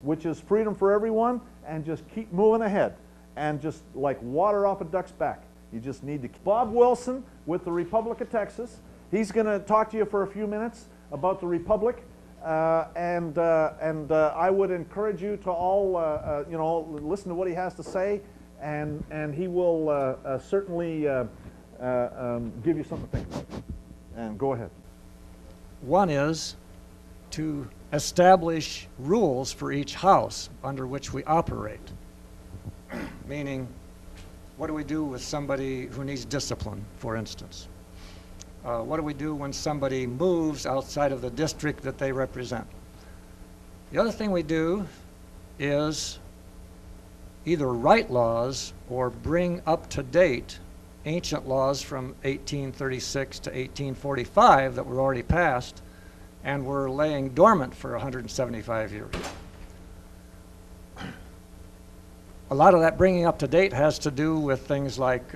which is freedom for everyone, and just keep moving ahead, and just like water off a duck's back. You just need to. Bob Wilson with the Republic of Texas. He's going to talk to you for a few minutes about the Republic, and I would encourage you to all, listen to what he has to say, and he will certainly give you something to think about. And go ahead. One is to establish rules for each house under which we operate. Meaning, what do we do with somebody who needs discipline, for instance? What do we do when somebody moves outside of the district that they represent? The other thing we do is either write laws or bring up to date ancient laws from 1836 to 1845 that were already passed and were laying dormant for 175 years. A lot of that bringing up to date has to do with things like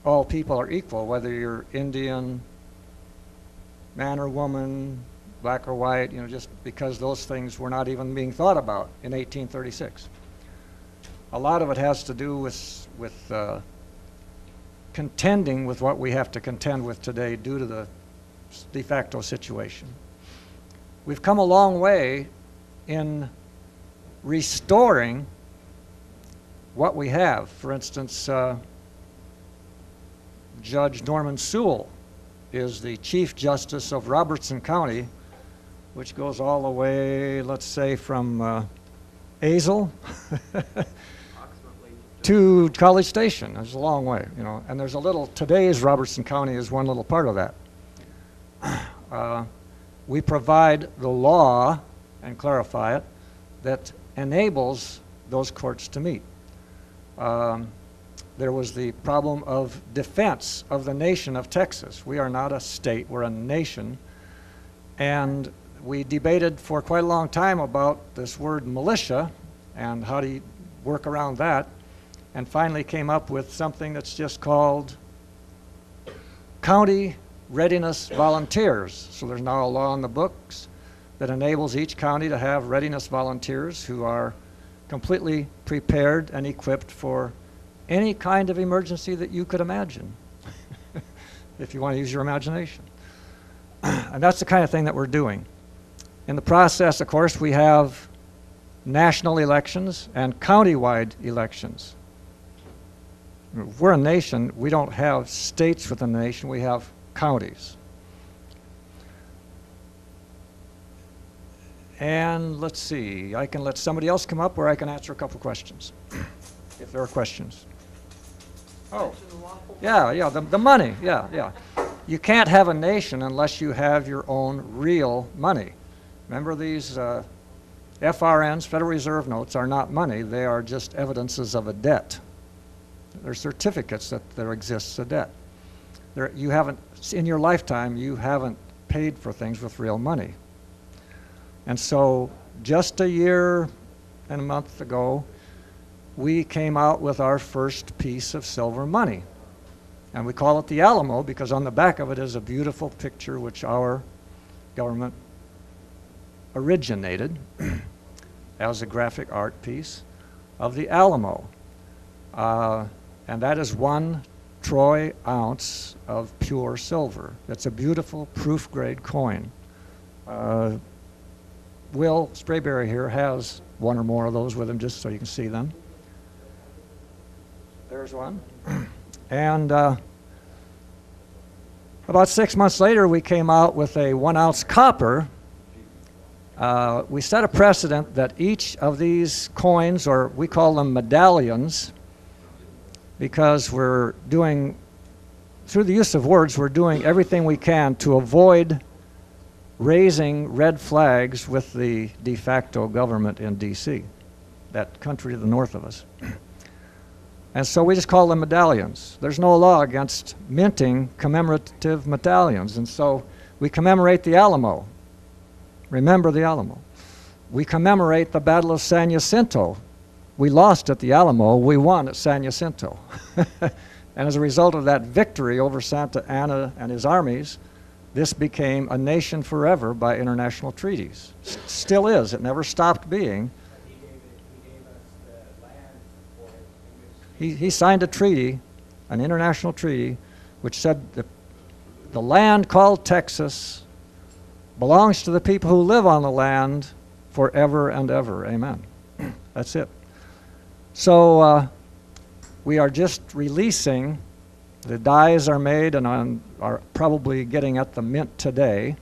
all people are equal, whether you're Indian, man or woman, black or white, just because those things were not even being thought about in 1836. A lot of it has to do with contending with what we have to contend with today due to the de facto situation. We've come a long way in restoring what we have. For instance, Judge Norman Sewell is the Chief Justice of Robertson County, which goes all the way, let's say, from Azle to College Station. It's a long way, and there's a little, today's Robertson County is one little part of that. We provide the law, and clarify it, that enables those courts to meet. There was the problem of defense of the nation of Texas. We are not a state, we're a nation. And we debated for quite a long time about this word militia and how do you work around that, and finally came up with something that's just called county readiness volunteers. So there's now a law in the books that enables each county to have readiness volunteers who are completely prepared and equipped for any kind of emergency that you could imagine, if you want to use your imagination. And that's the kind of thing that we're doing. In the process, of course, we have national elections and county-wide elections. We're a nation. We don't have states within the nation. We have counties. And let's see, I can let somebody else come up, or I can answer a couple questions, if there are questions. Oh, yeah, the money, yeah. You can't have a nation unless you have your own real money. Remember, these FRNs, Federal Reserve notes, are not money. They are just evidences of a debt. They're certificates that there exists a debt. You haven't, in your lifetime, you haven't paid for things with real money. And so just a year and a month ago, we came out with our first piece of silver money. And we call it the Alamo because on the back of it is a beautiful picture which our government originated as a graphic art piece of the Alamo. And that is 1 troy ounce of pure silver. That's a beautiful proof grade coin. Will Sprayberry here has 1 or more of those with him, just so you can see them. There's one. And about 6 months later, we came out with a 1 ounce copper. We set a precedent that each of these coins, or we call them medallions, because we're doing, through the use of words, we're doing everything we can to avoid raising red flags with the de facto government in D.C., that country to the north of us. And so we just call them medallions. There's no law against minting commemorative medallions, and so we commemorate the Alamo. Remember the Alamo. We commemorate the Battle of San Jacinto. We lost at the Alamo, we won at San Jacinto. And as a result of that victory over Santa Anna and his armies, this became a nation forever by international treaties. Still is, it never stopped being. he signed a treaty, an international treaty, which said the land called Texas belongs to the people who live on the land forever and ever. Amen. That's it. So we are just releasing, the dies are made and are probably getting at the mint today,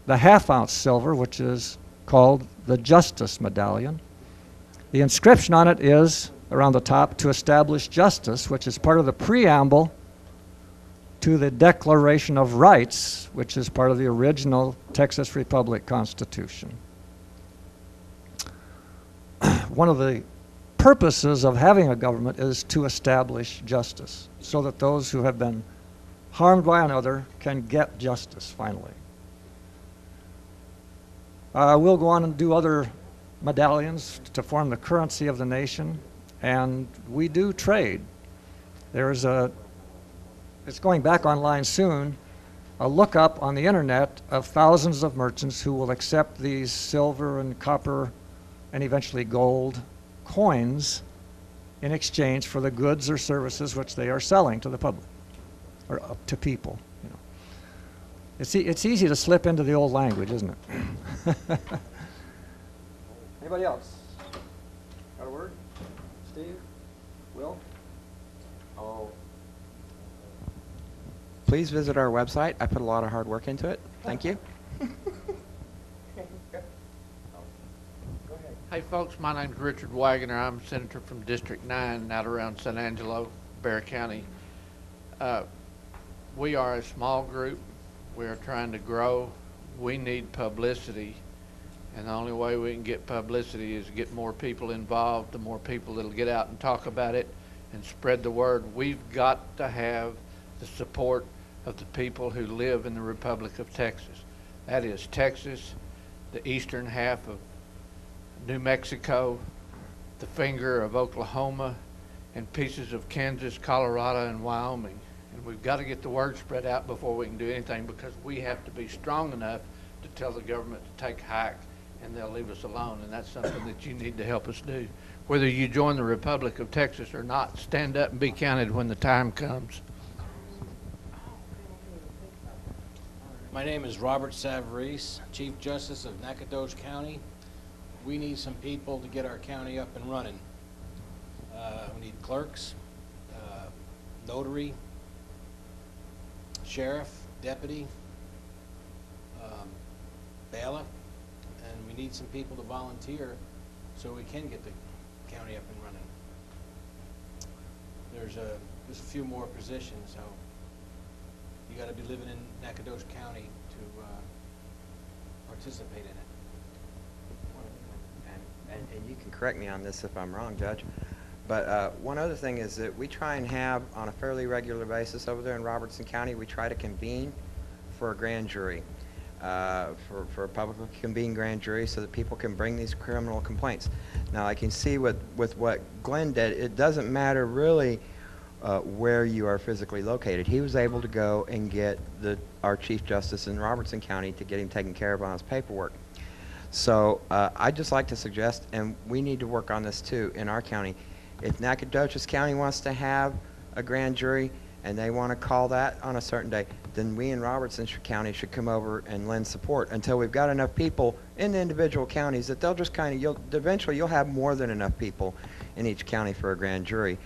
the half-ounce silver, which is called the Justice Medallion. The inscription on it is, around the top, to establish justice, which is part of the preamble to the Declaration of Rights, which is part of the original Texas Republic Constitution. One of the purposes of having a government is to establish justice, so that those who have been harmed by another can get justice finally. We'll go on and do other medallions to form the currency of the nation, and we do trade. There's it's going back online soon, a lookup on the internet of thousands of merchants who will accept these silver and copper and eventually gold coins in exchange for the goods or services which they are selling to the public, or to people. You know. It's easy to slip into the old language, isn't it? Anybody else? Got a word? Steve? Will? Oh. Please visit our website. I put a lot of hard work into it. Thank you. Hey folks, my name's Richard Wagoner. I'm senator from District 9 out around San Angelo, Bexar County. We are a small group. We are trying to grow. We need publicity, and the only way we can get publicity is get more people involved. The more people that'll get out and talk about it and spread the word. We've got to have the support of the people who live in the Republic of Texas. That is Texas, the eastern half of New Mexico, the finger of Oklahoma, and pieces of Kansas, Colorado, and Wyoming. And we've got to get the word spread out before we can do anything, because we have to be strong enough to tell the government to take a hike, and they'll leave us alone. And that's something that you need to help us do. Whether you join the Republic of Texas or not, stand up and be counted when the time comes. My name is Robert Savarese, Chief Justice of Nacogdoches County. We need some people to get our county up and running. We need clerks, notary, sheriff, deputy, bailiff, and we need some people to volunteer so we can get the county up and running. There's a few more positions, so you got to be living in Nacogdoches County to participate in it. And you can correct me on this if I'm wrong, Judge, but one other thing is that we try and have, on a fairly regular basis over there in Robertson County, we try to convene for a grand jury, for a publicly convened grand jury, so that people can bring these criminal complaints. Now, I can see with what Glenn did, it doesn't matter really where you are physically located. He was able to go and get our Chief Justice in Robertson County to get him taken care of on his paperwork. So I'd just like to suggest, and we need to work on this too in our county, if Nacogdoches County wants to have a grand jury and they want to call that on a certain day, then we in Robertson County should come over and lend support until we've got enough people in the individual counties that they'll just kind of, eventually you'll have more than enough people in each county for a grand jury.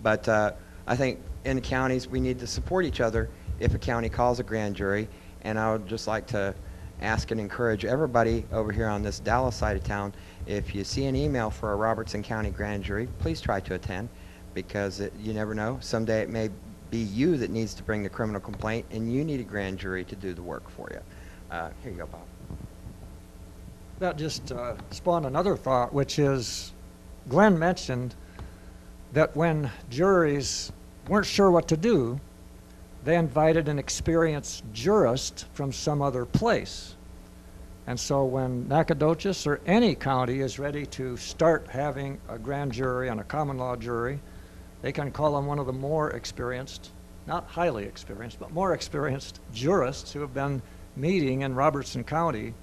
But I think in the counties we need to support each other if a county calls a grand jury, and I would just like to ask and encourage everybody over here on this Dallas side of town, if you see an email for a Robertson County grand jury, please try to attend, because you never know. Someday it may be you that needs to bring the criminal complaint, and you need a grand jury to do the work for you. Here you go, Bob. That just spawned another thought, which is, Glenn mentioned that when juries weren't sure what to do, they invited an experienced jurist from some other place. And so when Nacogdoches or any county is ready to start having a grand jury and a common law jury, they can call on one of the more experienced, not highly experienced, but more experienced jurists who have been meeting in Robertson County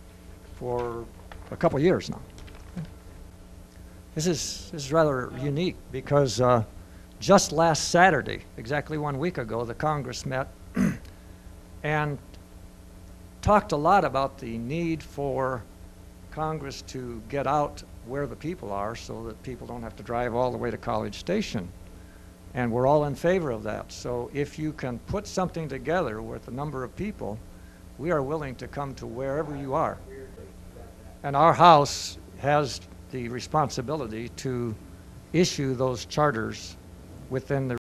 for a couple years now. This is rather unique, because just last Saturday, exactly 1 week ago, the Congress met and talked a lot about the need for Congress to get out where the people are so that people don't have to drive all the way to College Station. And we're all in favor of that. So if you can put something together with a number of people, we are willing to come to wherever you are. And our House has the responsibility to issue those charters within the